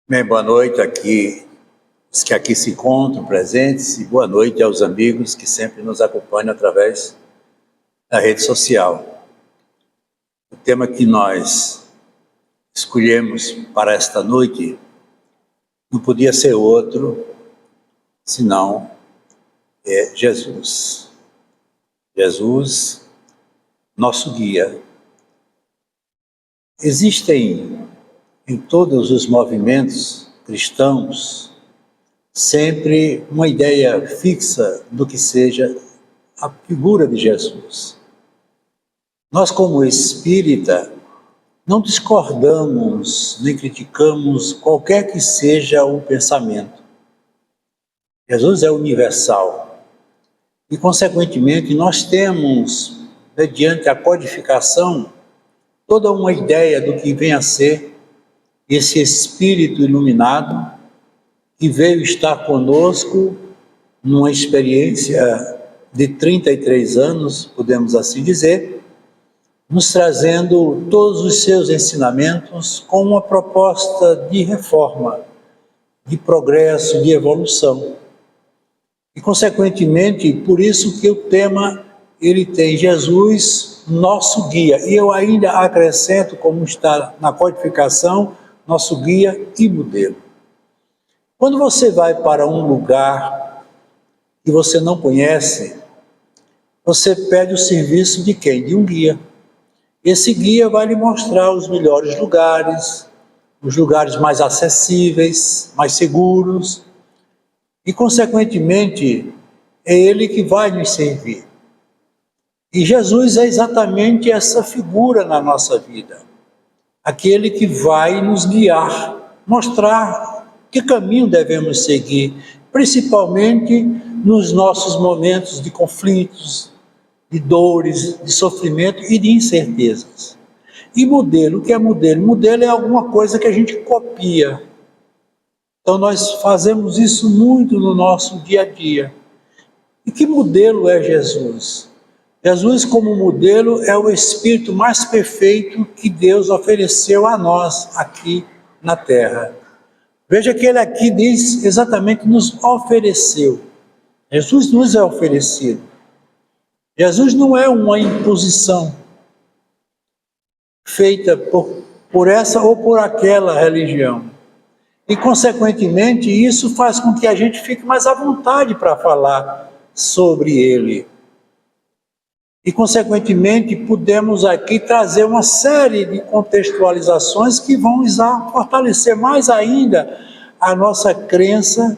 Bem, boa noite aqui, os que aqui se encontram presentes, e boa noite aos amigos que sempre nos acompanham através da rede social. O tema que nós escolhemos para esta noite não podia ser outro, senão Jesus. Jesus, nosso guia. Existem em todos os movimentos cristãos sempre uma ideia fixa do que seja a figura de Jesus. Nós, como espírita, não discordamos nem criticamos qualquer que seja o pensamento. Jesus é universal e, consequentemente, nós temos, mediante a codificação, toda uma ideia do que vem a ser esse Espírito iluminado que veio estar conosco numa experiência de 33 anos, podemos assim dizer, nos trazendo todos os seus ensinamentos com uma proposta de reforma, de progresso, de evolução. E, consequentemente, por isso que o tema, ele tem Jesus, nosso guia. E eu ainda acrescento, como está na codificação, nosso guia e modelo. Quando você vai para um lugar que você não conhece, você pede o serviço de quem? De um guia. Esse guia vai lhe mostrar os melhores lugares, os lugares mais acessíveis, mais seguros, e, consequentemente, é ele que vai nos servir. E Jesus é exatamente essa figura na nossa vida, aquele que vai nos guiar, mostrar que caminho devemos seguir, principalmente nos nossos momentos de conflitos, de dores, de sofrimento e de incertezas. E modelo, o que é modelo? Modelo é alguma coisa que a gente copia. Então nós fazemos isso muito no nosso dia a dia. E que modelo é Jesus? Jesus, como modelo, é o Espírito mais perfeito que Deus ofereceu a nós aqui na Terra. Veja que ele aqui diz exatamente nos ofereceu. Jesus nos é oferecido. Jesus não é uma imposição feita por essa ou por aquela religião. E, consequentemente, isso faz com que a gente fique mais à vontade para falar sobre ele. E, consequentemente, podemos aqui trazer uma série de contextualizações que vão fortalecer mais ainda a nossa crença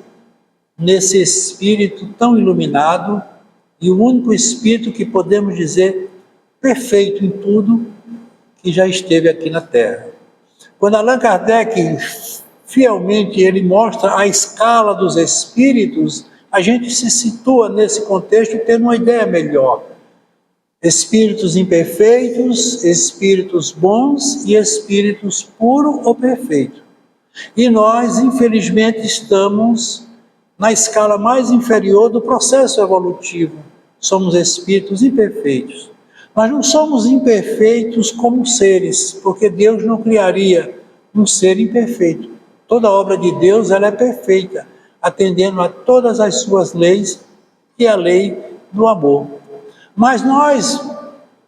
nesse Espírito tão iluminado e o único Espírito que podemos dizer perfeito em tudo que já esteve aqui na Terra. Quando Allan Kardec, fielmente, ele mostra a escala dos Espíritos, a gente se situa nesse contexto tendo uma ideia melhor. Espíritos imperfeitos, espíritos bons e espíritos puro ou perfeito. E nós, infelizmente, estamos na escala mais inferior do processo evolutivo. Somos espíritos imperfeitos. Mas não somos imperfeitos como seres, porque Deus não criaria um ser imperfeito. Toda obra de Deus, ela é perfeita, atendendo a todas as suas leis e a lei do amor. Mas nós,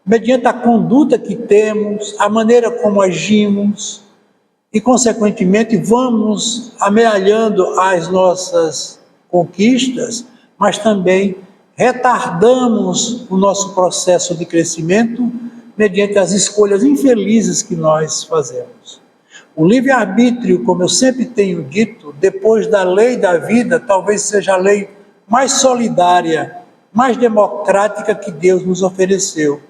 mediante a conduta que temos, a maneira como agimos, e, consequentemente, vamos amealhando as nossas conquistas, mas também retardamos o nosso processo de crescimento mediante as escolhas infelizes que nós fazemos. O livre-arbítrio, como eu sempre tenho dito, depois da lei da vida, talvez seja a lei mais solidária, mais democrática que Deus nos ofereceu.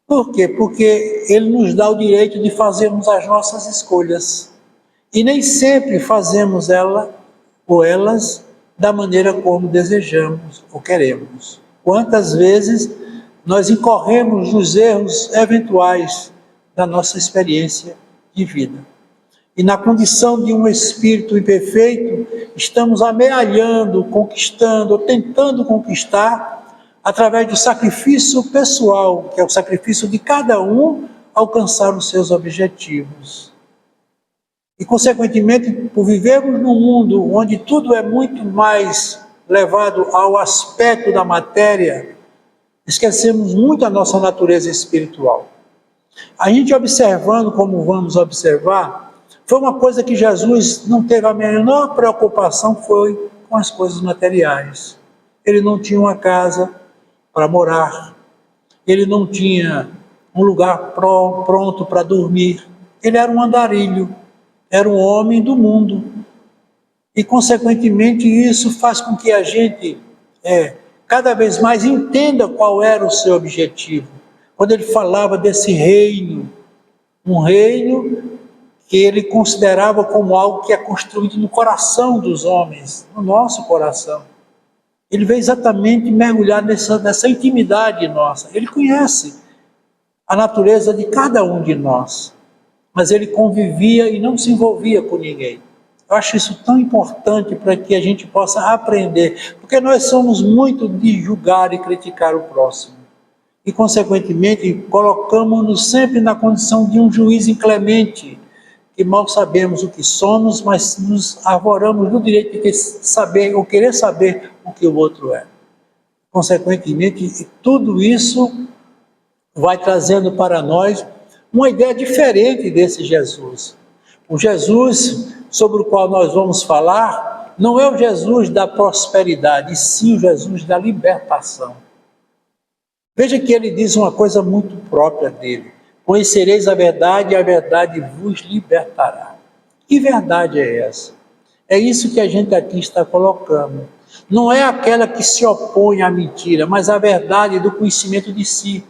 Por quê? Porque Ele nos dá o direito de fazermos as nossas escolhas. E nem sempre fazemos elas da maneira como desejamos ou queremos. Quantas vezes nós incorremos nos erros eventuais da nossa experiência de vida. E na condição de um espírito imperfeito, estamos amealhando, conquistando, ou tentando conquistar, através do sacrifício pessoal, que é o sacrifício de cada um, alcançar os seus objetivos. E, consequentemente, por vivermos num mundo onde tudo é muito mais levado ao aspecto da matéria, esquecemos muito a nossa natureza espiritual. A gente observando, como vamos observar, foi uma coisa que Jesus não teve a menor preocupação, foi com as coisas materiais. Ele não tinha uma casa para morar, ele não tinha um lugar pronto para dormir, ele era um andarilho, era um homem do mundo. E, consequentemente, isso faz com que a gente cada vez mais entenda qual era o seu objetivo. Quando ele falava desse reino, um reino que ele considerava como algo que é construído no coração dos homens, no nosso coração. Ele veio exatamente mergulhar nessa intimidade nossa. Ele conhece a natureza de cada um de nós, mas ele convivia e não se envolvia com ninguém. Eu acho isso tão importante para que a gente possa aprender, porque nós somos muito de julgar e criticar o próximo. E, consequentemente, colocamos-nos sempre na condição de um juiz inclemente, que mal sabemos o que somos, mas nos arvoramos no direito de saber ou querer saber o que o outro é. Consequentemente, tudo isso vai trazendo para nós uma ideia diferente desse Jesus. O Jesus sobre o qual nós vamos falar não é o Jesus da prosperidade, e sim o Jesus da libertação. Veja que ele diz uma coisa muito própria dele: conhecereis a verdade e a verdade vos libertará. Que verdade é essa? É isso que a gente aqui está colocando. Não é aquela que se opõe à mentira, mas a verdade do conhecimento de si.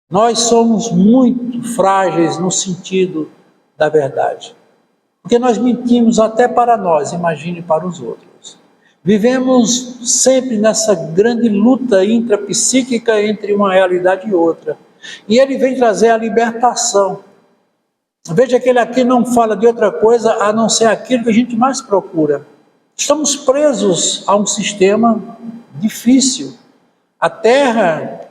Nós somos muito frágeis no sentido da verdade, porque nós mentimos até para nós, imagine para os outros. Vivemos sempre nessa grande luta intrapsíquica entre uma realidade e outra. E ele vem trazer a libertação. Veja que ele aqui não fala de outra coisa a não ser aquilo que a gente mais procura. Estamos presos a um sistema difícil. A Terra,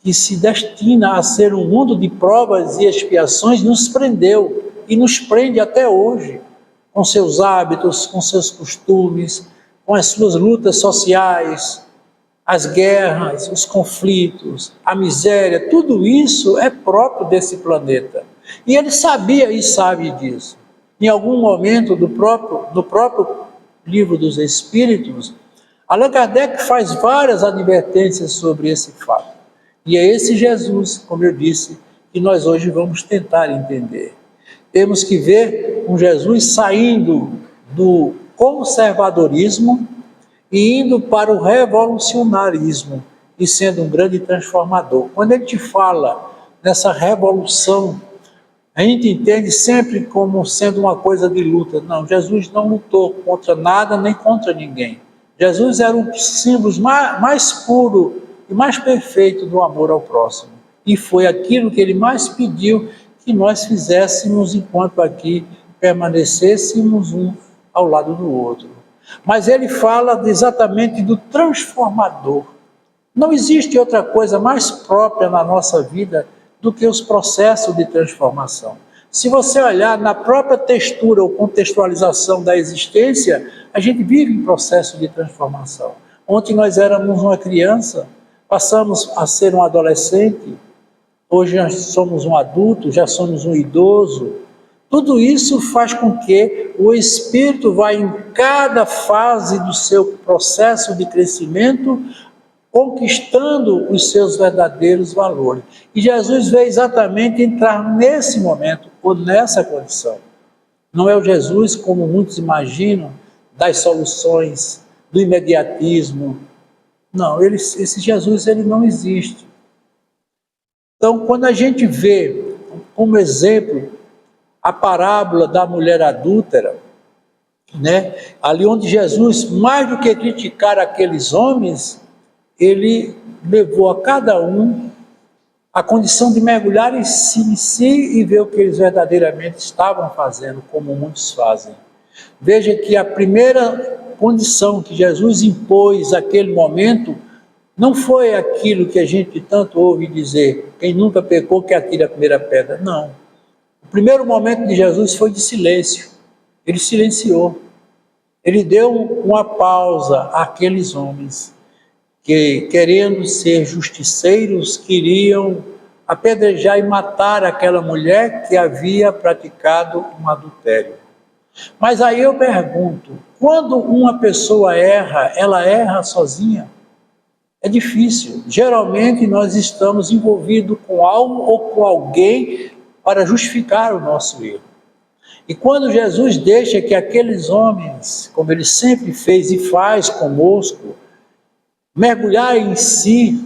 que se destina a ser um mundo de provas e expiações, nos prendeu e nos prende até hoje, com seus hábitos, com seus costumes, com as suas lutas sociais, as guerras, os conflitos, a miséria, tudo isso é próprio desse planeta. E ele sabia e sabe disso. Em algum momento do próprio Livro dos Espíritos, Allan Kardec faz várias advertências sobre esse fato. E é esse Jesus, como eu disse, que nós hoje vamos tentar entender. Temos que ver um Jesus saindo do conservadorismo e indo para o revolucionarismo e sendo um grande transformador. Quando ele te fala nessa revolução, a gente entende sempre como sendo uma coisa de luta. Não, Jesus não lutou contra nada nem contra ninguém. Jesus era um dos símbolos mais puro e mais perfeito do amor ao próximo. E foi aquilo que ele mais pediu que nós fizéssemos enquanto aqui permanecêssemos um ao lado do outro. Mas ele fala exatamente do transformador. Não existe outra coisa mais própria na nossa vida do que os processos de transformação. Se você olhar na própria textura ou contextualização da existência, a gente vive em processo de transformação. Ontem nós éramos uma criança, passamos a ser um adolescente, hoje nós somos um adulto, já somos um idoso. Tudo isso faz com que o espírito vá em cada fase do seu processo de crescimento, conquistando os seus verdadeiros valores. E Jesus veio exatamente entrar nesse momento, ou nessa condição. Não é o Jesus, como muitos imaginam, das soluções, do imediatismo. Não, esse Jesus ele não existe. Então, quando a gente vê como exemplo a parábola da mulher adúltera, né? Ali onde Jesus, mais do que criticar aqueles homens, ele levou a cada um a condição de mergulhar em si e ver o que eles verdadeiramente estavam fazendo, como muitos fazem. Veja que a primeira condição que Jesus impôs naquele momento não foi aquilo que a gente tanto ouve dizer: quem nunca pecou que atire a primeira pedra. Não. O primeiro momento de Jesus foi de silêncio. Ele silenciou. Ele deu uma pausa àqueles homens que, querendo ser justiceiros, queriam apedrejar e matar aquela mulher que havia praticado um adultério. Mas aí eu pergunto, quando uma pessoa erra, ela erra sozinha? É difícil. Geralmente nós estamos envolvidos com algo ou com alguém para justificar o nosso erro. E quando Jesus deixa que aqueles homens, como ele sempre fez e faz conosco, mergulhar em si,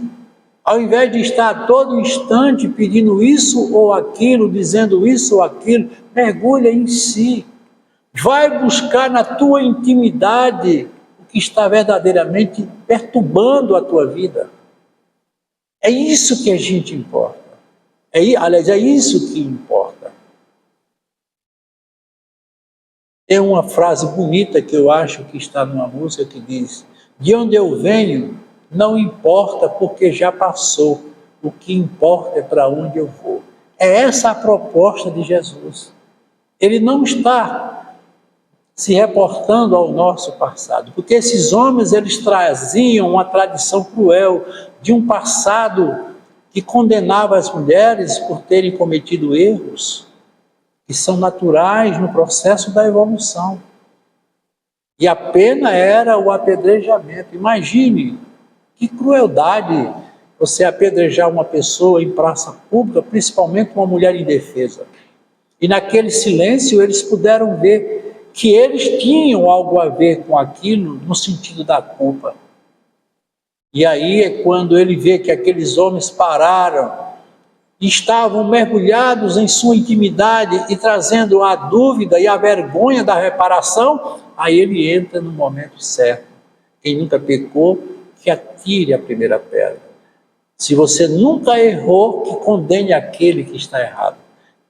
ao invés de estar a todo instante pedindo isso ou aquilo, dizendo isso ou aquilo, mergulha em si. Vai buscar na tua intimidade o que está verdadeiramente perturbando a tua vida. É isso que a gente importa. Aliás, é isso que importa. Tem uma frase bonita que eu acho que está numa música que diz: de onde eu venho não importa porque já passou, o que importa é para onde eu vou. É essa a proposta de Jesus. Ele não está se reportando ao nosso passado, porque esses homens eles traziam uma tradição cruel de um passado que condenava as mulheres por terem cometido erros que são naturais no processo da evolução. E a pena era o apedrejamento. Imagine que crueldade você apedrejar uma pessoa em praça pública, principalmente uma mulher indefesa. E naquele silêncio eles puderam ver que eles tinham algo a ver com aquilo no sentido da culpa. E aí é quando ele vê que aqueles homens pararam, estavam mergulhados em sua intimidade e trazendo a dúvida e a vergonha da reparação, aí ele entra no momento certo. Quem nunca pecou, que atire a primeira pedra. Se você nunca errou, que condene aquele que está errado.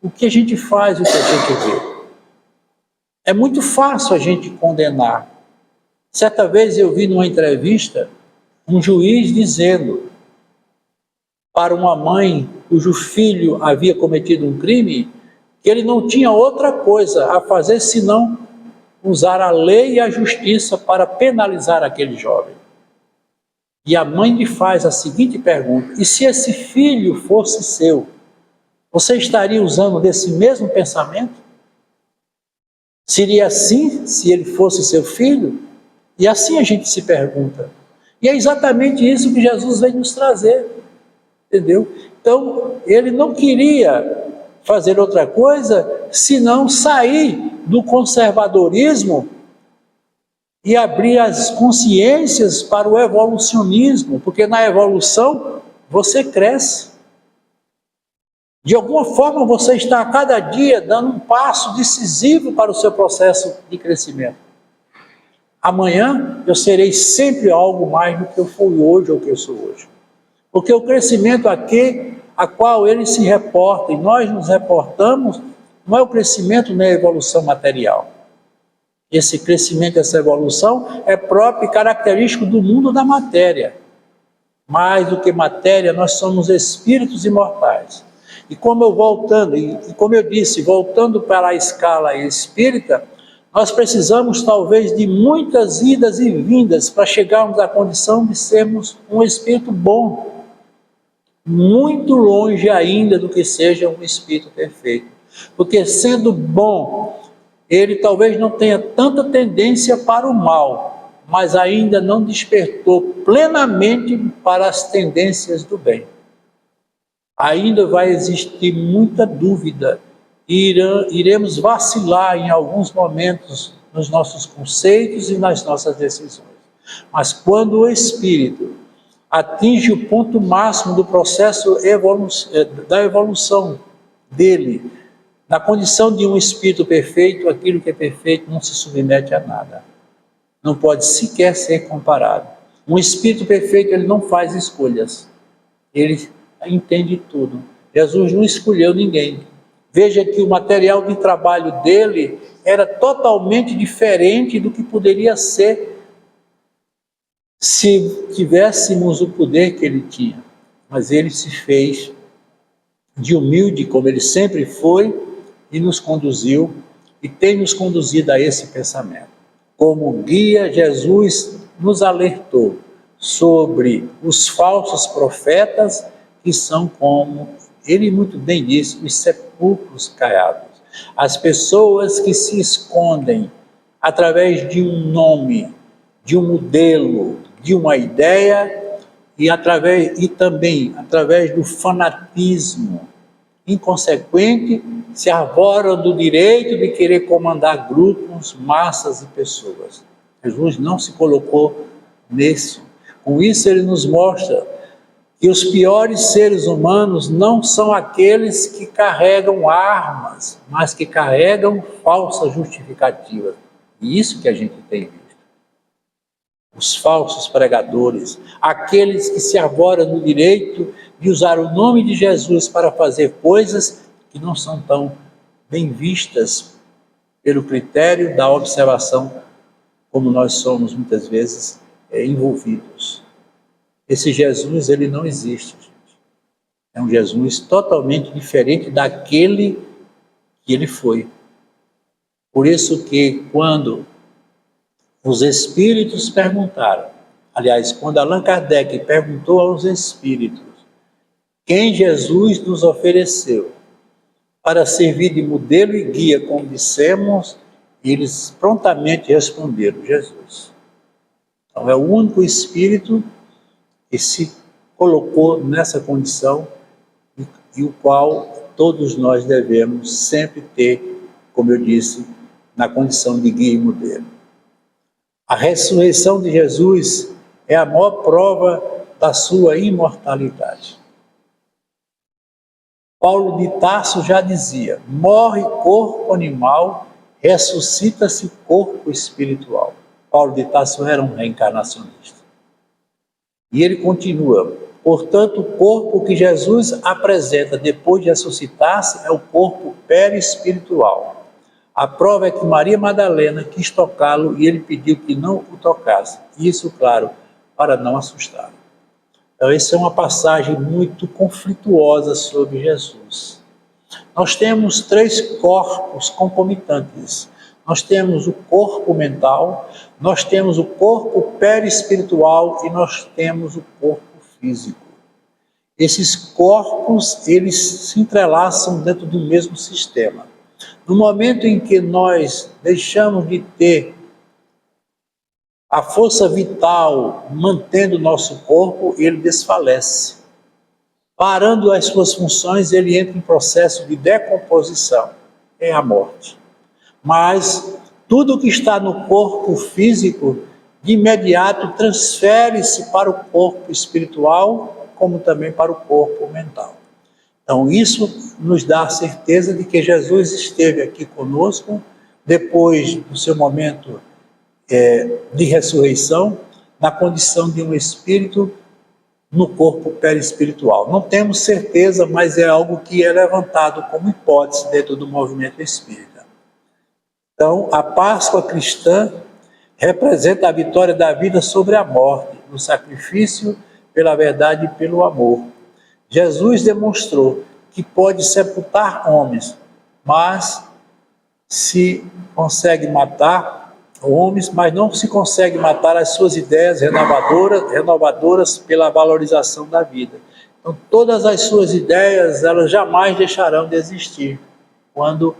O que a gente faz, o que a gente vê? É muito fácil a gente condenar. Certa vez eu vi numa entrevista um juiz dizendo para uma mãe cujo filho havia cometido um crime, que ele não tinha outra coisa a fazer senão usar a lei e a justiça para penalizar aquele jovem. E a mãe lhe faz a seguinte pergunta: e se esse filho fosse seu, você estaria usando desse mesmo pensamento? Seria assim se ele fosse seu filho? E assim a gente se pergunta. E é exatamente isso que Jesus vem nos trazer. Entendeu? Então, ele não queria fazer outra coisa senão sair do conservadorismo e abrir as consciências para o evolucionismo, porque na evolução você cresce. De alguma forma você está a cada dia dando um passo decisivo para o seu processo de crescimento. Amanhã eu serei sempre algo mais do que eu fui hoje ou que eu sou hoje. Porque o crescimento a qual ele se reporta e nós nos reportamos, não é o crescimento nem a evolução material. Esse crescimento, essa evolução é próprio e característico do mundo da matéria. Mais do que matéria, nós somos espíritos imortais. E como eu disse, voltando para a escala espírita, nós precisamos talvez de muitas idas e vindas para chegarmos à condição de sermos um espírito bom. Muito longe ainda do que seja um espírito perfeito. Porque sendo bom, ele talvez não tenha tanta tendência para o mal, mas ainda não despertou plenamente para as tendências do bem. Ainda vai existir muita dúvida, e iremos vacilar em alguns momentos nos nossos conceitos e nas nossas decisões. Mas quando o espírito atinge o ponto máximo do processo da evolução dele, na condição de um espírito perfeito, aquilo que é perfeito não se submete a nada. Não pode sequer ser comparado. Um espírito perfeito, ele não faz escolhas. Ele entende tudo. Jesus não escolheu ninguém. Veja que o material de trabalho dele era totalmente diferente do que poderia ser se tivéssemos o poder que ele tinha. Mas ele se fez de humilde, como ele sempre foi, e nos conduziu e tem nos conduzido a esse pensamento. Como guia, Jesus nos alertou sobre os falsos profetas, que são, como ele muito bem disse, os sepulcros caiados. As pessoas que se escondem através de um nome, de um modelo, de uma ideia, e também através do fanatismo inconsequente, se arvoram do direito de querer comandar grupos, massas e pessoas. Jesus não se colocou nisso. Com isso ele nos mostra que os piores seres humanos não são aqueles que carregam armas, mas que carregam falsas justificativas. E isso que a gente tem visto. Os falsos pregadores, aqueles que se arvoram no direito de usar o nome de Jesus para fazer coisas que não são tão bem vistas pelo critério da observação, como nós somos muitas vezes envolvidos. Esse Jesus, ele não existe, gente. É um Jesus totalmente diferente daquele que ele foi. Por isso que quando os espíritos perguntaram, aliás, quando Allan Kardec perguntou aos espíritos quem Jesus nos ofereceu para servir de modelo e guia, como dissemos, eles prontamente responderam: Jesus. Então é o único espírito que se colocou nessa condição e o qual todos nós devemos sempre ter, como eu disse, na condição de guia e modelo. A ressurreição de Jesus é a maior prova da sua imortalidade. Paulo de Tarso já dizia: morre corpo animal, ressuscita-se corpo espiritual. Paulo de Tarso era um reencarnacionista. E ele continua: portanto, o corpo que Jesus apresenta depois de ressuscitar-se é o corpo perispiritual. A prova é que Maria Madalena quis tocá-lo e ele pediu que não o tocasse. Isso, claro, para não assustá-lo. Então, essa é uma passagem muito conflituosa sobre Jesus. Nós temos 3 corpos concomitantes. Nós temos o corpo mental, nós temos o corpo perispiritual e nós temos o corpo físico. Esses corpos, eles se entrelaçam dentro do mesmo sistema. No momento em que nós deixamos de ter a força vital mantendo o nosso corpo, ele desfalece. Parando as suas funções, ele entra em processo de decomposição, é a morte. Mas tudo que está no corpo físico, de imediato transfere-se para o corpo espiritual, como também para o corpo mental. Então isso nos dá a certeza de que Jesus esteve aqui conosco, depois do seu momento de ressurreição, na condição de um espírito no corpo perispiritual. Não temos certeza, mas é algo que é levantado como hipótese dentro do movimento espírita. Então, a Páscoa cristã representa a vitória da vida sobre a morte, no sacrifício pela verdade e pelo amor. Jesus demonstrou que pode sepultar homens, mas se consegue matar homens, mas não se consegue matar as suas ideias renovadoras pela valorização da vida. Então, todas as suas ideias, elas jamais deixarão de existir quando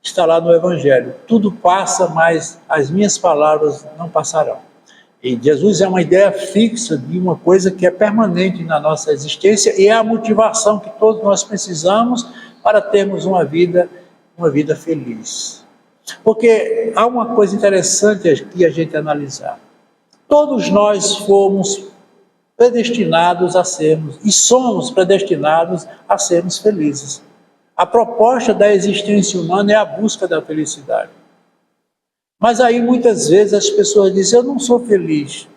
está lá no Evangelho. Tudo passa, mas as minhas palavras não passarão. E Jesus é uma ideia fixa de uma coisa que é permanente na nossa existência e é a motivação que todos nós precisamos para termos uma vida feliz. Porque há uma coisa interessante aqui a gente analisar. Todos nós fomos predestinados a sermos, e somos predestinados a sermos felizes. A proposta da existência humana é a busca da felicidade. Mas aí muitas vezes as pessoas dizem: eu não sou feliz,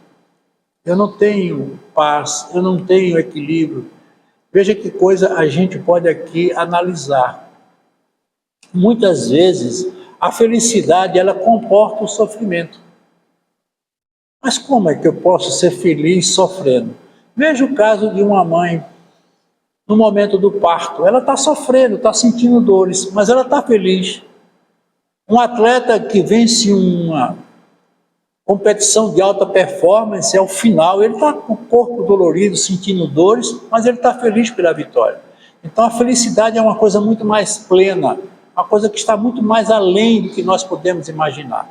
eu não tenho paz, eu não tenho equilíbrio. Veja que coisa a gente pode aqui analisar. Muitas vezes a felicidade, ela comporta o sofrimento. Mas como é que eu posso ser feliz sofrendo? Veja o caso de uma mãe no momento do parto. Ela está sofrendo, está sentindo dores, mas ela está feliz. Um atleta que vence uma competição de alta performance, ao final, ele está com o corpo dolorido, sentindo dores, mas ele está feliz pela vitória. Então a felicidade é uma coisa muito mais plena, uma coisa que está muito mais além do que nós podemos imaginar.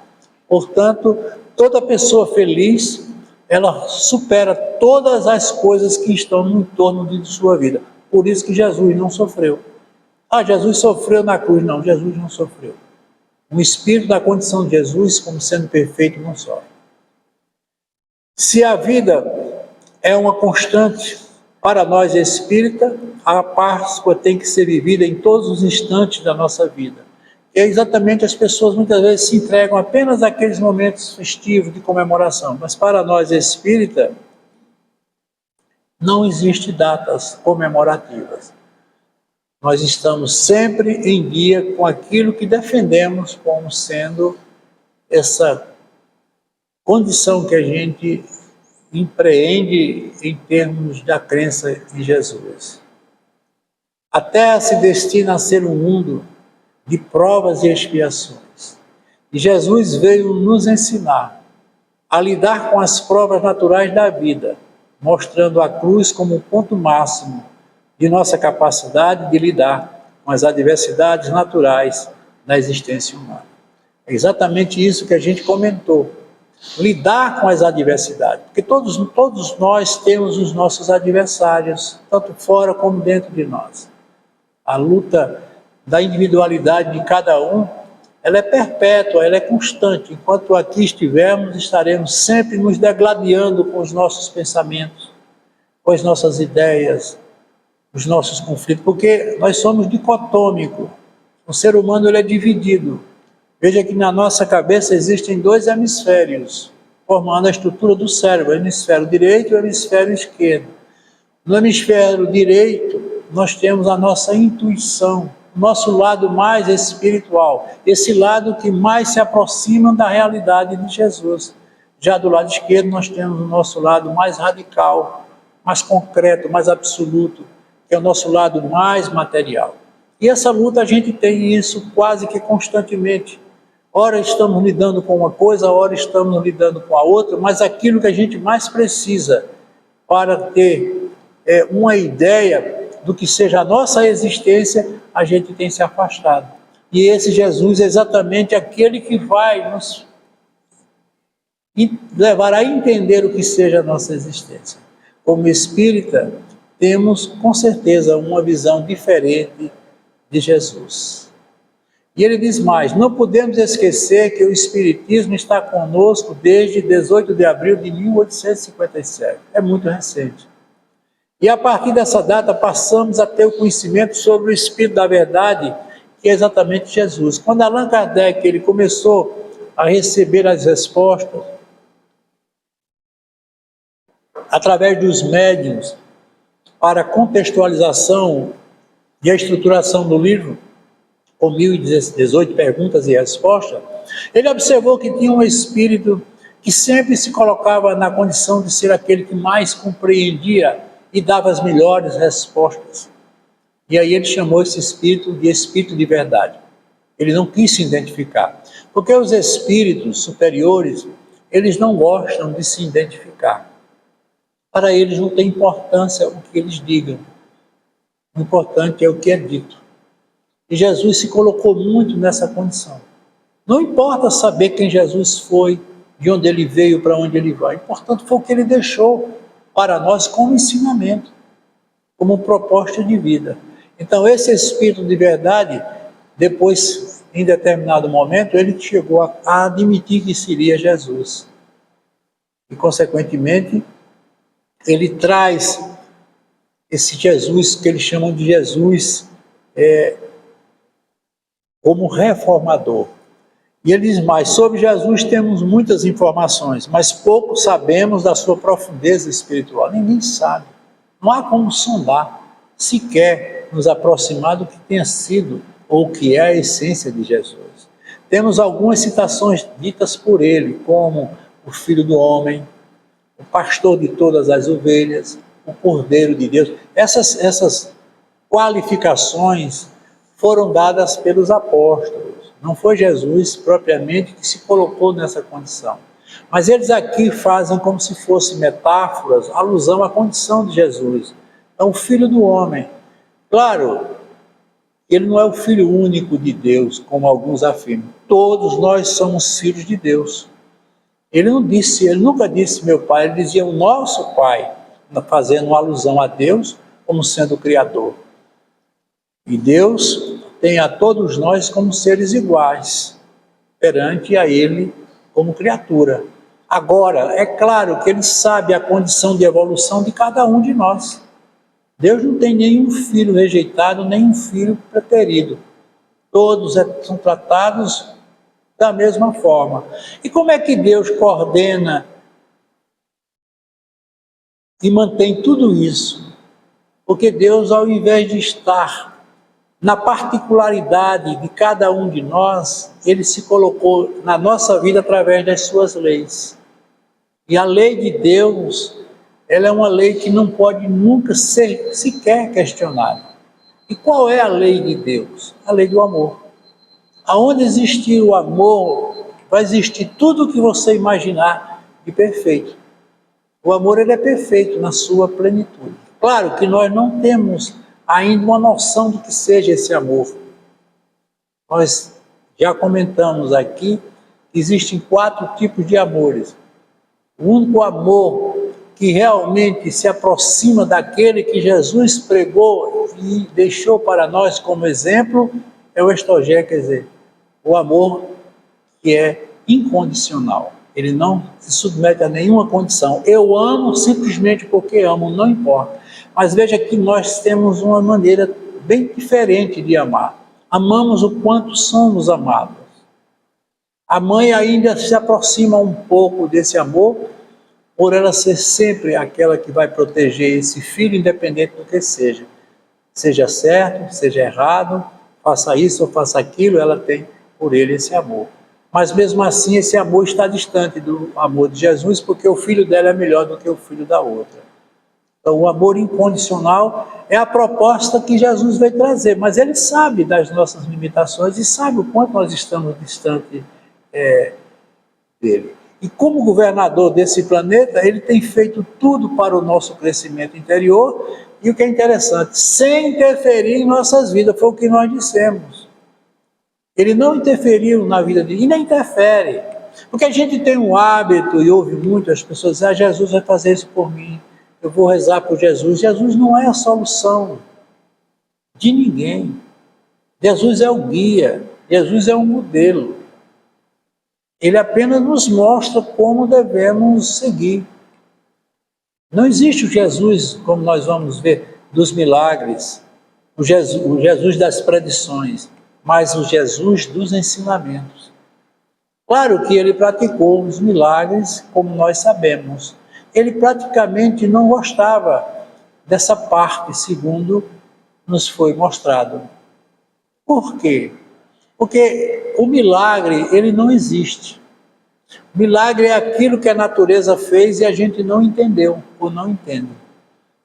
Portanto, toda pessoa feliz, ela supera todas as coisas que estão no entorno de sua vida. Por isso que Jesus não sofreu. Ah, Jesus sofreu na cruz. Não, Jesus não sofreu. O espírito da condição de Jesus, como sendo perfeito, não sofre. Se a vida é uma constante para nós espírita, a Páscoa tem que ser vivida em todos os instantes da nossa vida. E é exatamente, as pessoas muitas vezes se entregam apenas àqueles momentos festivos de comemoração, mas para nós espírita não existe datas comemorativas. Nós estamos sempre em dia com aquilo que defendemos como sendo essa condição que a gente empreende em termos da crença em Jesus. A Terra se destina a ser um mundo de provas e expiações. E Jesus veio nos ensinar a lidar com as provas naturais da vida, mostrando a cruz como o ponto máximo de nossa capacidade de lidar com as adversidades naturais da existência humana. É exatamente isso que a gente comentou. Lidar com as adversidades, porque todos nós temos os nossos adversários, tanto fora como dentro de nós. A luta da individualidade de cada um, ela é perpétua, ela é constante. Enquanto aqui estivermos, estaremos sempre nos degladiando com os nossos pensamentos, com as nossas ideias, os nossos conflitos, porque nós somos dicotômicos. O ser humano ele é dividido. Veja que na nossa cabeça existem dois hemisférios, formando a estrutura do cérebro, o hemisfério direito e o hemisfério esquerdo. No hemisfério direito, nós temos a nossa intuição, o nosso lado mais espiritual, esse lado que mais se aproxima da realidade de Jesus. Já do lado esquerdo, nós temos o nosso lado mais radical, mais concreto, mais absoluto, que é o nosso lado mais material. E essa luta a gente tem isso quase que constantemente. Ora estamos lidando com uma coisa, ora estamos lidando com a outra, mas aquilo que a gente mais precisa para ter uma ideia do que seja a nossa existência, a gente tem se afastado. E esse Jesus é exatamente aquele que vai nos levar a entender o que seja a nossa existência. Como espírita, temos com certeza uma visão diferente de Jesus. E ele diz mais: não podemos esquecer que o Espiritismo está conosco desde 18 de abril de 1857. É muito recente. E a partir dessa data passamos a ter o conhecimento sobre o Espírito da Verdade, que é exatamente Jesus. Quando Allan Kardec ele começou a receber as respostas através dos médiuns para a contextualização e a estruturação do livro, com 1018 perguntas e respostas, ele observou que tinha um espírito que sempre se colocava na condição de ser aquele que mais compreendia e dava as melhores respostas. E aí ele chamou esse espírito de espírito de verdade. Ele não quis se identificar, porque os espíritos superiores, eles não gostam de se identificar. Para eles não tem importância o que eles digam. O importante é o que é dito. E Jesus se colocou muito nessa condição. Não importa saber quem Jesus foi, de onde ele veio, para onde ele vai. Portanto, foi o que ele deixou para nós como ensinamento, como proposta de vida. Então, esse Espírito de verdade, depois, em determinado momento, ele chegou a admitir que seria Jesus. E, consequentemente, ele traz esse Jesus, que eles chamam de Jesus, como reformador. E ele diz mais: sobre Jesus temos muitas informações, mas pouco sabemos da sua profundeza espiritual. Ninguém sabe. Não há como sondar, sequer nos aproximar do que tenha sido ou que é a essência de Jesus. Temos algumas citações ditas por ele, como o Filho do Homem, o pastor de todas as ovelhas, o Cordeiro de Deus. Essas qualificações foram dadas pelos apóstolos. Não foi Jesus propriamente que se colocou nessa condição. Mas eles aqui fazem como se fossem metáforas, alusão à condição de Jesus. É o Filho do homem. Claro, ele não é o Filho único de Deus, como alguns afirmam. Todos nós somos filhos de Deus. Ele nunca disse meu pai, ele dizia o nosso pai, fazendo uma alusão a Deus como sendo o Criador. E Deus tem a todos nós como seres iguais, perante a Ele como criatura. Agora, é claro que Ele sabe a condição de evolução de cada um de nós. Deus não tem nenhum filho rejeitado, nenhum filho preterido. Todos são tratados da mesma forma. E como é que Deus coordena e mantém tudo isso? Porque Deus, ao invés de estar na particularidade de cada um de nós, Ele se colocou na nossa vida através das suas leis. E a lei de Deus, ela é uma lei que não pode nunca ser sequer questionada. E qual é a lei de Deus? A lei do amor. Aonde existir o amor, vai existir tudo o que você imaginar de perfeito. O amor, ele é perfeito na sua plenitude. Claro que nós não temos ainda uma noção do que seja esse amor. Nós já comentamos aqui que existem 4 tipos de amores. O único amor que realmente se aproxima daquele que Jesus pregou e deixou para nós como exemplo é o estogé, quer dizer, o amor que é incondicional. Ele não se submete a nenhuma condição. Eu amo simplesmente porque amo, não importa. Mas veja que nós temos uma maneira bem diferente de amar. Amamos o quanto somos amados. A mãe ainda se aproxima um pouco desse amor, por ela ser sempre aquela que vai proteger esse filho, independente do que seja. Seja certo, seja errado, faça isso ou faça aquilo, ela tem por ele esse amor. Mas mesmo assim, esse amor está distante do amor de Jesus, porque o filho dela é melhor do que o filho da outra. Então, o amor incondicional é a proposta que Jesus veio trazer, mas ele sabe das nossas limitações e sabe o quanto nós estamos distante dele. E como governador desse planeta, ele tem feito tudo para o nosso crescimento interior, e o que é interessante, sem interferir em nossas vidas, foi o que nós dissemos. Ele não interferiu na vida dele, e nem interfere. Porque a gente tem um hábito, e ouve muito as pessoas dizer, Jesus vai fazer isso por mim, eu vou rezar por Jesus. Jesus não é a solução de ninguém. Jesus é o guia, Jesus é o modelo. Ele apenas nos mostra como devemos seguir. Não existe o Jesus, como nós vamos ver, dos milagres, o Jesus das predições, mas o Jesus dos ensinamentos. Claro que ele praticou os milagres, como nós sabemos. Ele praticamente não gostava dessa parte, segundo nos foi mostrado. Por quê? Porque o milagre, ele não existe. O milagre é aquilo que a natureza fez e a gente não entendeu, ou não entende.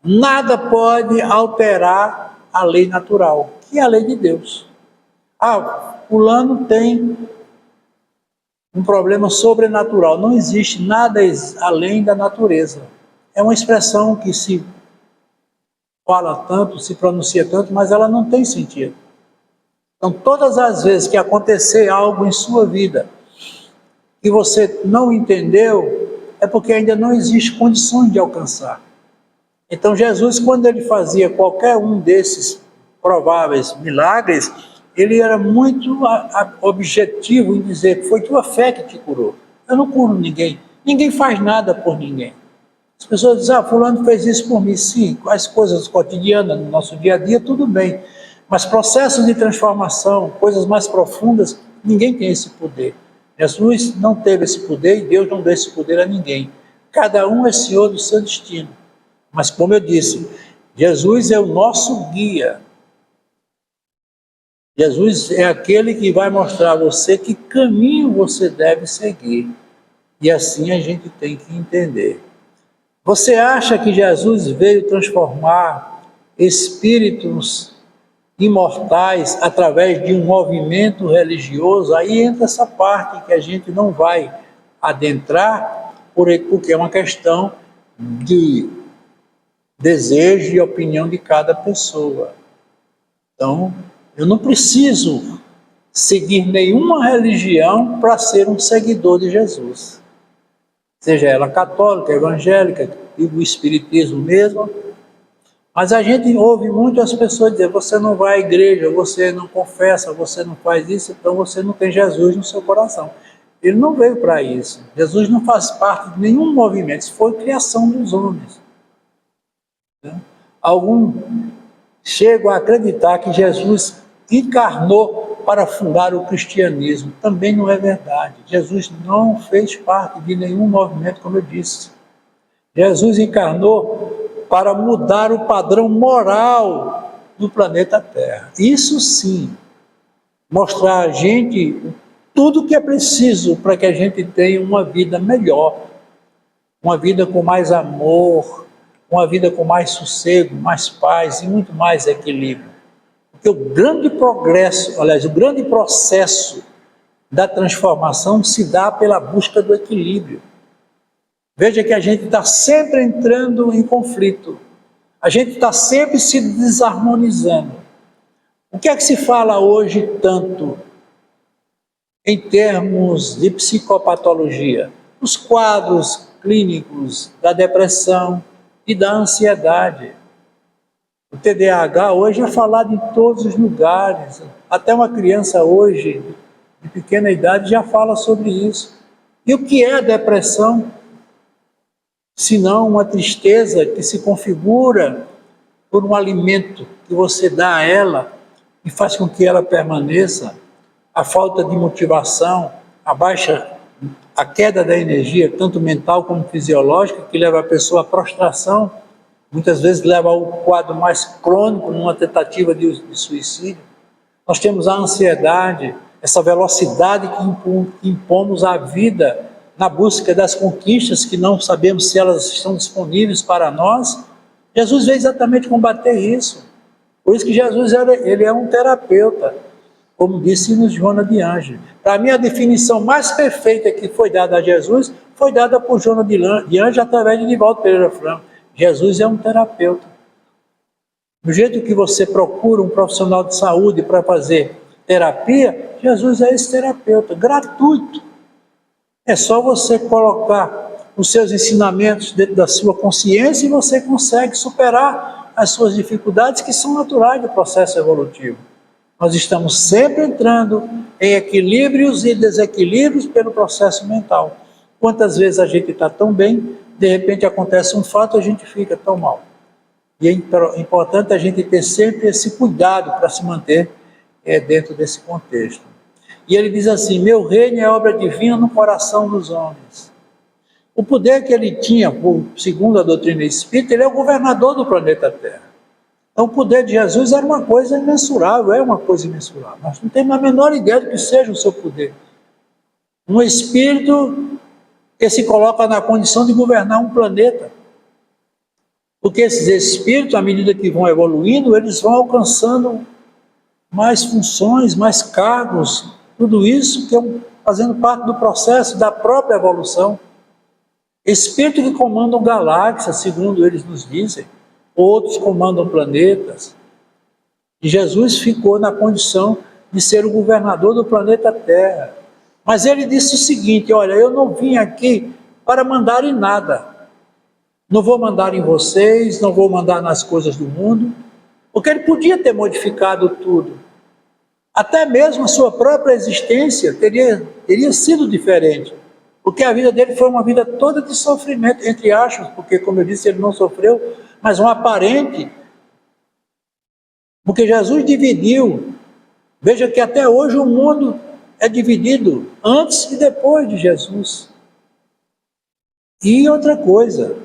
Nada pode alterar a lei natural, que é a lei de Deus. Fulano tem um problema sobrenatural. Não existe nada além da natureza. É uma expressão que se fala tanto, se pronuncia tanto, mas ela não tem sentido. Então, todas as vezes que acontecer algo em sua vida que você não entendeu, é porque ainda não existe condições de alcançar. Então, Jesus, quando ele fazia qualquer um desses prováveis milagres, ele era muito objetivo em dizer que foi tua fé que te curou. Eu não curo ninguém. Ninguém faz nada por ninguém. As pessoas dizem, fulano fez isso por mim. Sim, as coisas cotidianas, no nosso dia a dia, tudo bem. Mas processos de transformação, coisas mais profundas, ninguém tem esse poder. Jesus não teve esse poder e Deus não deu esse poder a ninguém. Cada um é senhor do seu destino. Mas como eu disse, Jesus é o nosso guia. Jesus é aquele que vai mostrar a você que caminho você deve seguir. E assim a gente tem que entender. Você acha que Jesus veio transformar espíritos imortais através de um movimento religioso, aí entra essa parte que a gente não vai adentrar, porque é uma questão de desejo e opinião de cada pessoa. Então, eu não preciso seguir nenhuma religião para ser um seguidor de Jesus. Seja ela católica, evangélica, e o espiritismo mesmo. Mas a gente ouve muito as pessoas dizer: você não vai à igreja, você não confessa, você não faz isso, então você não tem Jesus no seu coração. Ele não veio para isso. Jesus não faz parte de nenhum movimento, isso foi criação dos homens. Alguns chegam a acreditar que Jesus encarnou para fundar o cristianismo. Também não é verdade. Jesus não fez parte de nenhum movimento, como eu disse. Jesus encarnou para mudar o padrão moral do planeta Terra. Isso sim, mostrar a gente tudo o que é preciso para que a gente tenha uma vida melhor, uma vida com mais amor, uma vida com mais sossego, mais paz e muito mais equilíbrio. Porque o grande progresso, aliás, o grande processo da transformação se dá pela busca do equilíbrio. Veja que a gente está sempre entrando em conflito, a gente está sempre se desarmonizando. O que é que se fala hoje tanto em termos de psicopatologia? Os quadros clínicos da depressão e da ansiedade. O TDAH hoje é falado em todos os lugares. Até uma criança hoje, de pequena idade, já fala sobre isso. E o que é a depressão? Senão uma tristeza que se configura por um alimento que você dá a ela e faz com que ela permaneça, a falta de motivação, a queda da energia, tanto mental como fisiológica, que leva a pessoa à prostração, muitas vezes leva ao quadro mais crônico, numa tentativa de suicídio. Nós temos a ansiedade, essa velocidade que impomos à vida na busca das conquistas que não sabemos se elas estão disponíveis para nós. Jesus veio exatamente combater isso. Por isso que Jesus ele é um terapeuta, como disse nos Joana de Ângeles. Para mim, a definição mais perfeita que foi dada a Jesus foi dada por Joana de Ângeles através de Nivaldo Pereira Franco. Jesus é um terapeuta. Do jeito que você procura um profissional de saúde para fazer terapia, Jesus é esse terapeuta, gratuito. É só você colocar os seus ensinamentos dentro da sua consciência e você consegue superar as suas dificuldades, que são naturais do processo evolutivo. Nós estamos sempre entrando em equilíbrios e desequilíbrios pelo processo mental. Quantas vezes a gente está tão bem, de repente acontece um fato e a gente fica tão mal. E é importante a gente ter sempre esse cuidado para se manter dentro desse contexto. E ele diz assim: meu reino é obra divina no coração dos homens. O poder que ele tinha, segundo a doutrina espírita, ele é o governador do planeta Terra. Então o poder de Jesus era uma coisa imensurável, é uma coisa imensurável. Nós não temos a menor ideia do que seja o seu poder. Um espírito que se coloca na condição de governar um planeta. Porque esses espíritos, à medida que vão evoluindo, eles vão alcançando mais funções, mais cargos, tudo isso que é fazendo parte do processo da própria evolução. Espíritos que comandam galáxias, segundo eles nos dizem, outros comandam planetas. E Jesus ficou na condição de ser o governador do planeta Terra. Mas ele disse o seguinte: olha, eu não vim aqui para mandar em nada. Não vou mandar em vocês, não vou mandar nas coisas do mundo, porque ele podia ter modificado tudo. Até mesmo a sua própria existência teria sido diferente, porque a vida dele foi uma vida toda de sofrimento, entre aspas, porque, como eu disse, ele não sofreu, mas um aparente, porque Jesus dividiu. Veja que até hoje o mundo é dividido antes e depois de Jesus. E outra coisa,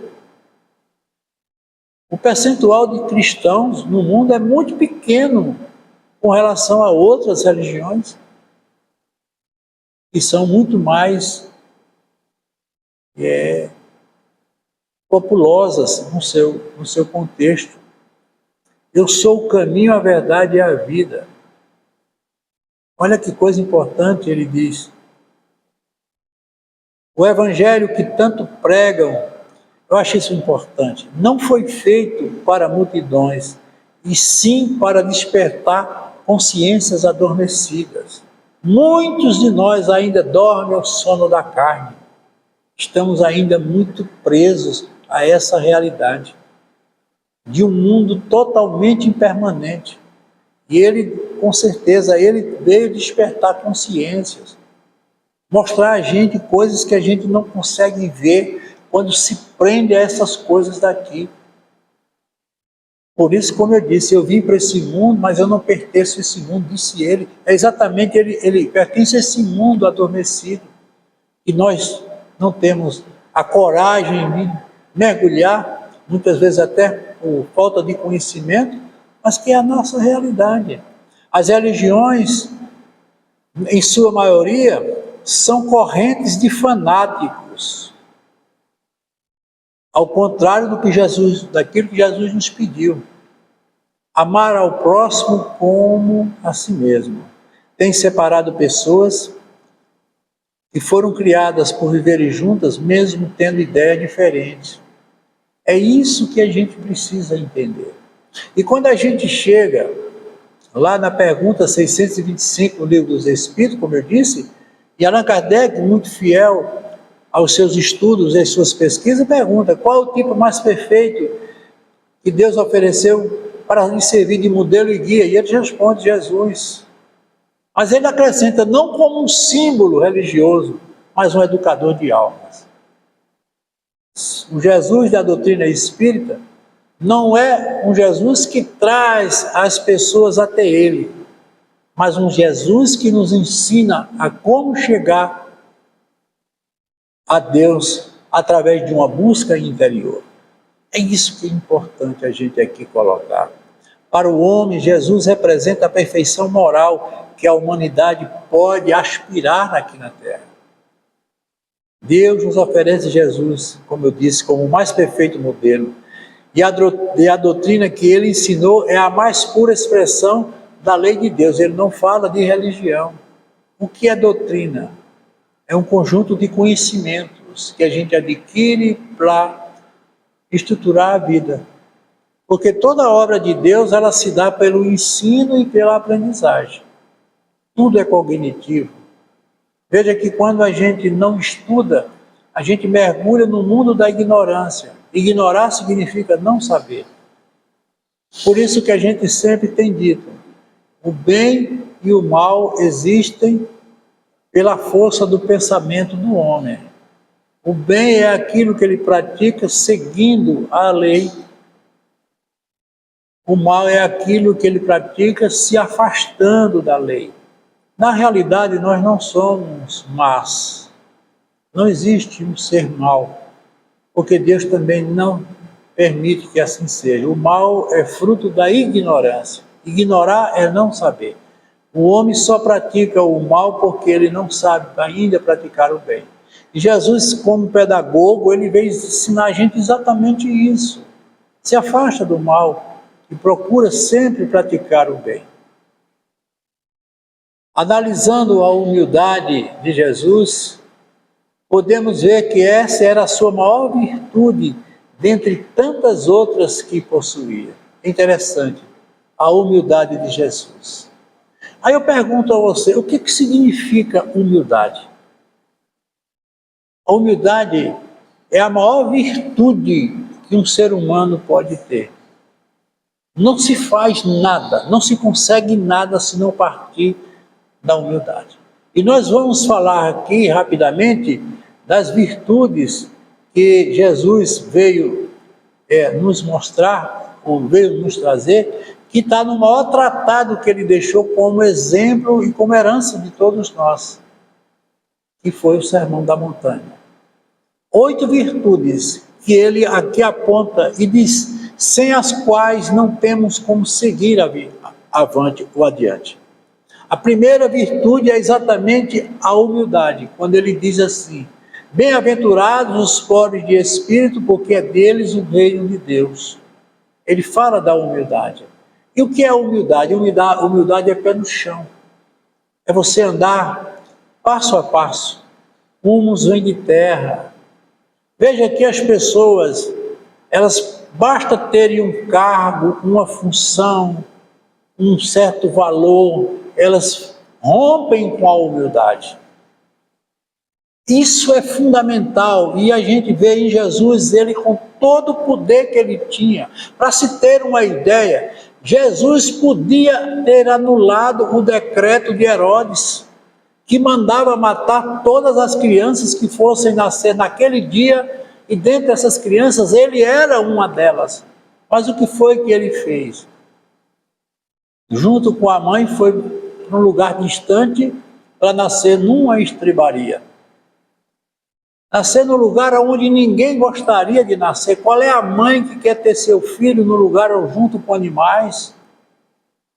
o percentual de cristãos no mundo é muito pequeno com relação a outras religiões, que são muito mais populosas no seu contexto. Eu sou o caminho, a verdade e a vida. Olha que coisa importante ele diz. O evangelho que tanto pregam, eu acho isso importante, não foi feito para multidões, e sim para despertar consciências adormecidas. Muitos de nós ainda dormem ao sono da carne. Estamos ainda muito presos a essa realidade de um mundo totalmente impermanente. E ele, com certeza, ele veio despertar consciências, mostrar a gente coisas que a gente não consegue ver quando se prende a essas coisas daqui. Por isso, como eu disse, eu vim para esse mundo, mas eu não pertenço a esse mundo, disse ele. É exatamente, ele pertence a esse mundo adormecido. E nós não temos a coragem de mergulhar, muitas vezes até por falta de conhecimento, mas que é a nossa realidade. As religiões, em sua maioria, são correntes de fanáticos. Ao contrário daquilo que Jesus nos pediu. Amar ao próximo como a si mesmo. Tem separado pessoas que foram criadas por viverem juntas, mesmo tendo ideias diferentes. É isso que a gente precisa entender. E quando a gente chega lá na pergunta 625 do Livro dos Espíritos, como eu disse, e Allan Kardec, muito fiel aos seus estudos e às suas pesquisas, pergunta: qual é o tipo mais perfeito que Deus ofereceu para lhe servir de modelo e guia? E ele responde: Jesus. Mas ele acrescenta, não como um símbolo religioso, mas um educador de almas. O Jesus da doutrina espírita não é um Jesus que traz as pessoas até ele, mas um Jesus que nos ensina a como chegar a Deus através de uma busca interior. É isso que é importante a gente aqui colocar. Para o homem, Jesus representa a perfeição moral que a humanidade pode aspirar aqui na Terra. Deus nos oferece Jesus, como eu disse, como o mais perfeito modelo. E a doutrina que ele ensinou é a mais pura expressão da lei de Deus. Ele não fala de religião. O que é doutrina? É um conjunto de conhecimentos que a gente adquire para estruturar a vida. Porque toda obra de Deus, ela se dá pelo ensino e pela aprendizagem. Tudo é cognitivo. Veja que quando a gente não estuda, a gente mergulha no mundo da ignorância. Ignorar significa não saber. Por isso que a gente sempre tem dito, o bem e o mal existem pela força do pensamento do homem. O bem é aquilo que ele pratica seguindo a lei. O mal é aquilo que ele pratica se afastando da lei. Na realidade, nós não somos más. Não existe um ser mau, porque Deus também não permite que assim seja. O mal é fruto da ignorância. Ignorar é não saber. O homem só pratica o mal porque ele não sabe ainda praticar o bem. E Jesus, como pedagogo, ele veio ensinar a gente exatamente isso. Se afasta do mal e procura sempre praticar o bem. Analisando a humildade de Jesus, podemos ver que essa era a sua maior virtude, dentre tantas outras que possuía. Interessante, a humildade de Jesus. Aí eu pergunto a você, o que significa humildade? A humildade é a maior virtude que um ser humano pode ter. Não se faz nada, não se consegue nada se não partir da humildade. E nós vamos falar aqui rapidamente das virtudes que Jesus veio nos mostrar, ou veio nos trazer, que está no maior tratado que ele deixou como exemplo e como herança de todos nós, que foi o Sermão da Montanha. 8 virtudes que ele aqui aponta e diz, sem as quais não temos como seguir avante ou adiante. A primeira virtude é exatamente a humildade, quando ele diz assim, bem-aventurados os pobres de espírito, porque é deles o reino de Deus. Ele fala da humildade. E o que é humildade? Humildade é pé no chão. É você andar passo a passo. Humus vem de terra. Veja que as pessoas, elas basta terem um cargo, uma função, um certo valor, elas rompem com a humildade. Isso é fundamental e a gente vê em Jesus ele com todo o poder que ele tinha. Para se ter uma ideia, Jesus podia ter anulado o decreto de Herodes, que mandava matar todas as crianças que fossem nascer naquele dia, e dentre essas crianças ele era uma delas. Mas o que foi que ele fez? Junto com a mãe foi para um lugar distante para nascer numa estrebaria. Nascer no lugar onde ninguém gostaria de nascer. Qual é a mãe que quer ter seu filho no lugar junto com animais?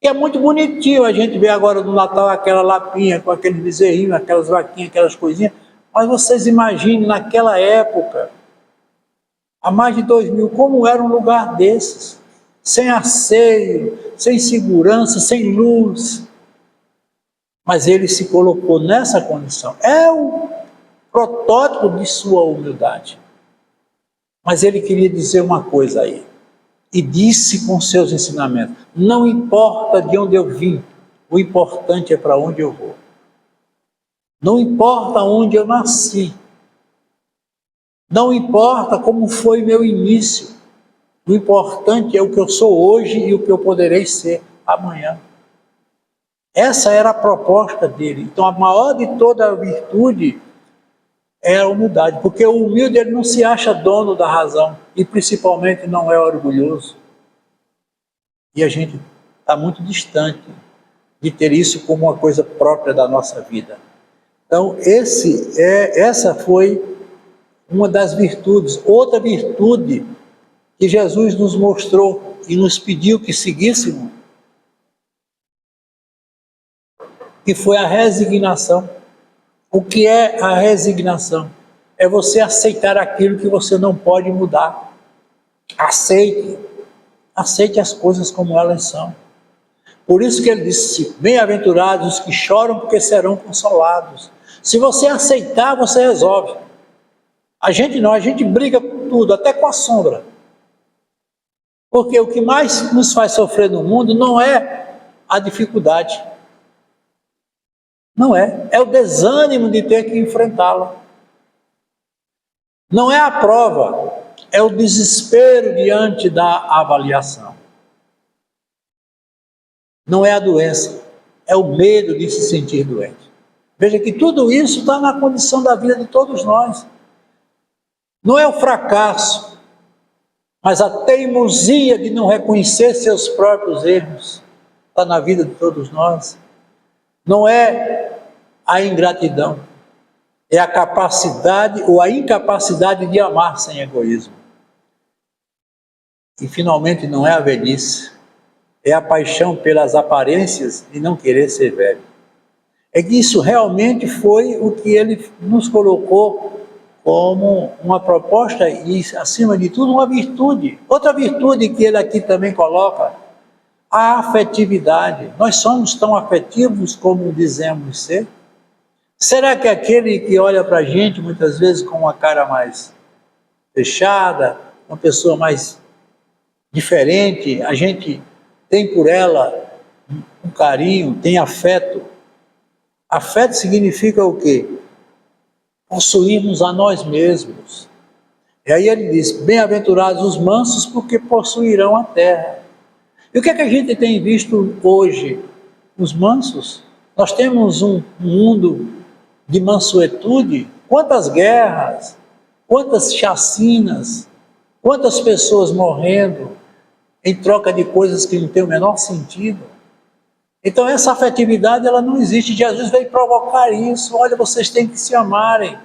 E é muito bonitinho a gente ver agora no Natal aquela lapinha com aquele bezerrinho, aquelas vaquinhas, aquelas coisinhas. Mas vocês imaginem naquela época, há mais de 2000, como era um lugar desses. Sem asseio, sem segurança, sem luz. Mas ele se colocou nessa condição. É o protótipo de sua humildade. Mas ele queria dizer uma coisa aí. E disse com seus ensinamentos: não importa de onde eu vim, o importante é para onde eu vou. Não importa onde eu nasci. Não importa como foi meu início. O importante é o que eu sou hoje e o que eu poderei ser amanhã. Essa era a proposta dele. Então a maior de toda a virtude é a humildade, porque o humilde ele não se acha dono da razão e principalmente não é orgulhoso. E a gente está muito distante de ter isso como uma coisa própria da nossa vida. Então essa foi uma das virtudes. Outra virtude que Jesus nos mostrou e nos pediu que seguíssemos, que foi a resignação. O que é a resignação? É você aceitar aquilo que você não pode mudar. Aceite. Aceite as coisas como elas são. Por isso que ele disse: bem-aventurados os que choram, porque serão consolados. Se você aceitar, você resolve. A gente não, a gente briga com tudo, até com a sombra. Porque o que mais nos faz sofrer no mundo não é a dificuldade. Não é. É o desânimo de ter que enfrentá-la. Não é a prova, é o desespero diante da avaliação. Não é a doença, é o medo de se sentir doente. Veja que tudo isso está na condição da vida de todos nós. Não é o fracasso, mas a teimosia de não reconhecer seus próprios erros está na vida de todos nós. Não é a ingratidão, é a capacidade ou a incapacidade de amar sem egoísmo. E finalmente não é a velhice, é a paixão pelas aparências e não querer ser velho. É que isso realmente foi o que ele nos colocou como uma proposta e, acima de tudo, uma virtude. Outra virtude que ele aqui também coloca, a afetividade. Nós somos tão afetivos como dizemos ser? Será que aquele que olha para a gente muitas vezes com uma cara mais fechada, uma pessoa mais diferente, a gente tem por ela um carinho, tem afeto? Afeto significa o quê? Possuirmos a nós mesmos. E aí ele diz: bem-aventurados os mansos, porque possuirão a terra. E o que é que a gente tem visto hoje? Os mansos. Nós temos um mundo de mansuetude. Quantas guerras, quantas chacinas, quantas pessoas morrendo em troca de coisas que não têm o menor sentido. Então essa afetividade ela não existe. Jesus veio provocar isso. Olha, vocês têm que se amarem.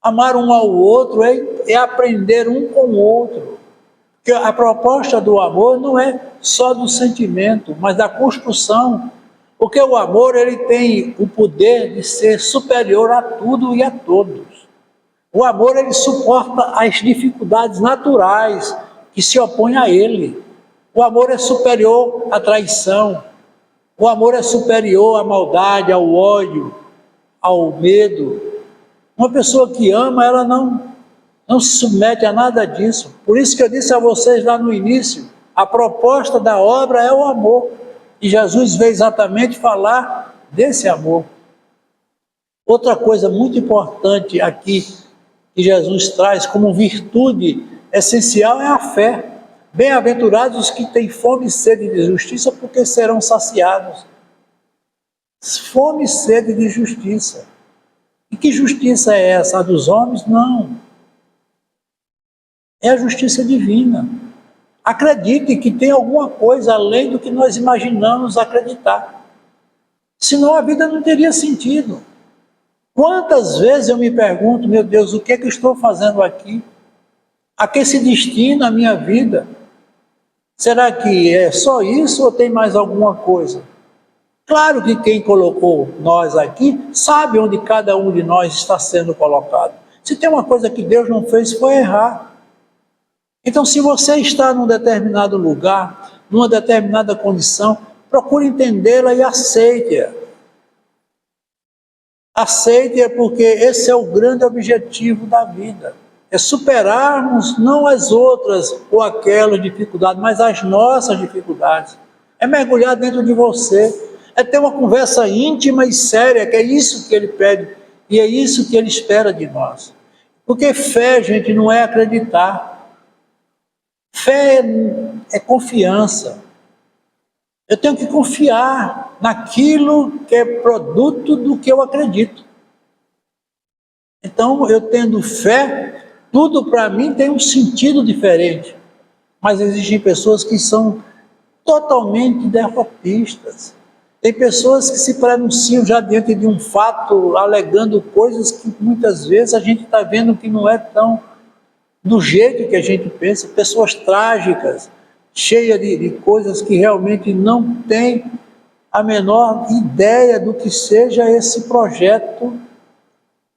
Amar um ao outro é aprender um com o outro. Porque a proposta do amor não é só do sentimento, mas da construção. Porque o amor ele tem o poder de ser superior a tudo e a todos. O amor ele suporta as dificuldades naturais que se opõem a ele. O amor é superior à traição. O amor é superior à maldade, ao ódio, ao medo. Uma pessoa que ama, ela não se submete a nada disso. Por isso que eu disse a vocês lá no início, a proposta da obra é o amor. E Jesus veio exatamente falar desse amor. Outra coisa muito importante aqui que Jesus traz como virtude essencial é a fé. Bem-aventurados os que têm fome e sede de justiça, porque serão saciados. Fome e sede de justiça. E que justiça é essa? A dos homens? Não. É a justiça divina. Acredite que tem alguma coisa além do que nós imaginamos acreditar. Senão a vida não teria sentido. Quantas vezes eu me pergunto, meu Deus, o que é que eu estou fazendo aqui? A que se destina a minha vida? Será que é só isso ou tem mais alguma coisa? Claro que quem colocou nós aqui sabe onde cada um de nós está sendo colocado. Se tem uma coisa que Deus não fez, foi errar. Então, se você está num determinado lugar, numa determinada condição, procure entendê-la e aceite-a. Aceite-a porque esse é o grande objetivo da vida. É superarmos não as outras ou aquelas dificuldades, mas as nossas dificuldades. É mergulhar dentro de você. É ter uma conversa íntima e séria, que é isso que ele pede e é isso que ele espera de nós. Porque fé, gente, não é acreditar. Fé é confiança. Eu tenho que confiar naquilo que é produto do que eu acredito. Então, eu tendo fé, tudo para mim tem um sentido diferente. Mas existem pessoas que são totalmente derrotistas. Tem pessoas que se pronunciam já diante de um fato, alegando coisas que muitas vezes a gente está vendo que não é tão do jeito que a gente pensa. Pessoas trágicas, cheias de coisas que realmente não têm a menor ideia do que seja esse projeto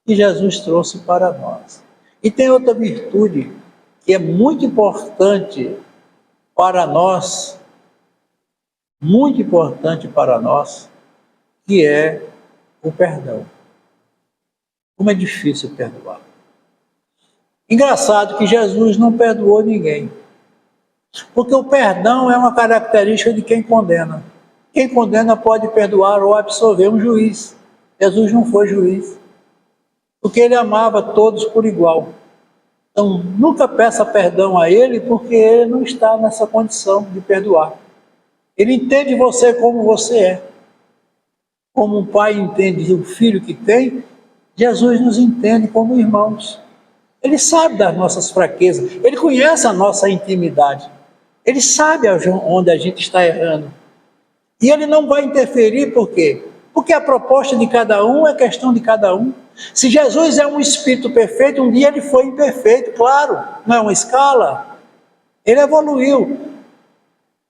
que Jesus trouxe para nós. E tem outra virtude que é muito importante para nós, que é o perdão. Como é difícil perdoar. Engraçado que Jesus não perdoou ninguém, porque o perdão é uma característica de quem condena. Quem condena pode perdoar ou absolver um juiz. Jesus não foi juiz, porque ele amava todos por igual. Então, nunca peça perdão a ele, porque ele não está nessa condição de perdoar. Ele entende você como você é. Como um pai entende o filho que tem, Jesus nos entende como irmãos. Ele sabe das nossas fraquezas, ele conhece a nossa intimidade, ele sabe onde a gente está errando. E ele não vai interferir, por quê? Porque a proposta de cada um é questão de cada um. Se Jesus é um espírito perfeito, um dia ele foi imperfeito, claro, não é uma escala. Ele evoluiu.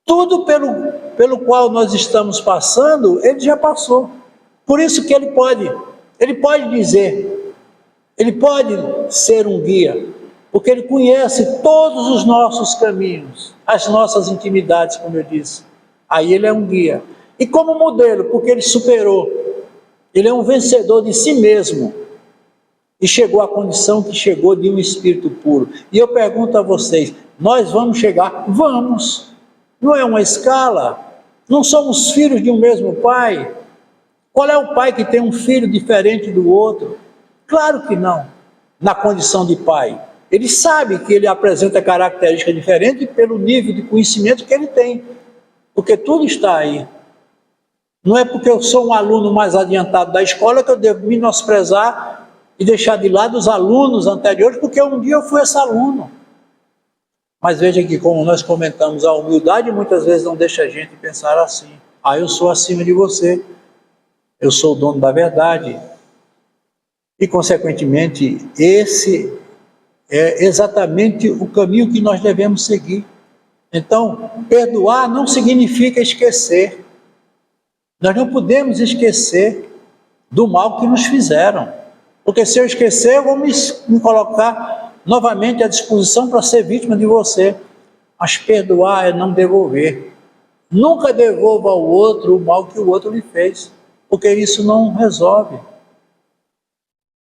Tudo pelo qual nós estamos passando, ele já passou. Por isso que ele pode dizer, ele pode ser um guia, porque ele conhece todos os nossos caminhos, as nossas intimidades, como eu disse. Aí ele é um guia. E como modelo, porque ele superou. Ele é um vencedor de si mesmo. E chegou à condição que chegou de um espírito puro. E eu pergunto a vocês, nós vamos chegar? Vamos. Não é uma escala? Não somos filhos de um mesmo pai? Qual é o pai que tem um filho diferente do outro? Claro que não, na condição de pai. Ele sabe que ele apresenta características diferentes pelo nível de conhecimento que ele tem, porque tudo está aí. Não é porque eu sou um aluno mais adiantado da escola que eu devo menosprezar e deixar de lado os alunos anteriores, porque um dia eu fui esse aluno. Mas veja que, como nós comentamos, a humildade muitas vezes não deixa a gente pensar assim. Ah, eu sou acima de você, eu sou o dono da verdade. E, consequentemente, esse é exatamente o caminho que nós devemos seguir. Então, perdoar não significa esquecer. Nós não podemos esquecer do mal que nos fizeram. Porque se eu esquecer, eu vou me colocar novamente à disposição para ser vítima de você. Mas perdoar é não devolver. Nunca devolva ao outro o mal que o outro lhe fez, porque isso não resolve.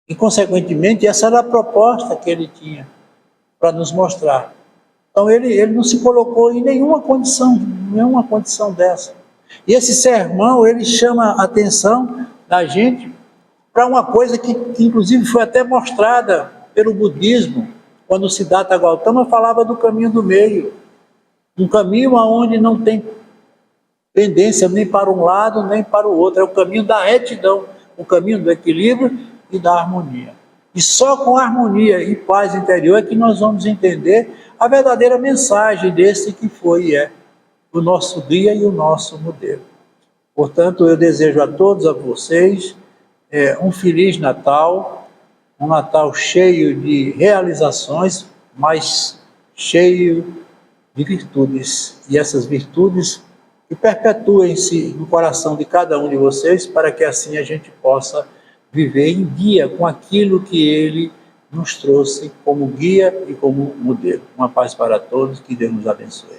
E, consequentemente, essa era a proposta que ele tinha para nos mostrar. Então, ele não se colocou em nenhuma condição dessa. E esse sermão, ele chama a atenção da gente para uma coisa que, inclusive, foi até mostrada pelo budismo, quando o Siddhartha Gautama falava do caminho do meio. Um caminho onde não tem pendência nem para um lado, nem para o outro. É o caminho da retidão, o caminho do equilíbrio e da harmonia. E só com harmonia e paz interior é que nós vamos entender a verdadeira mensagem desse que foi e é o nosso guia e o nosso modelo. Portanto, eu desejo a todos, a vocês, um Feliz Natal, um Natal cheio de realizações, mas cheio de virtudes. E essas virtudes que perpetuem-se no coração de cada um de vocês, para que assim a gente possa viver em dia com aquilo que ele nos trouxe como guia e como modelo. Uma paz para todos, que Deus nos abençoe.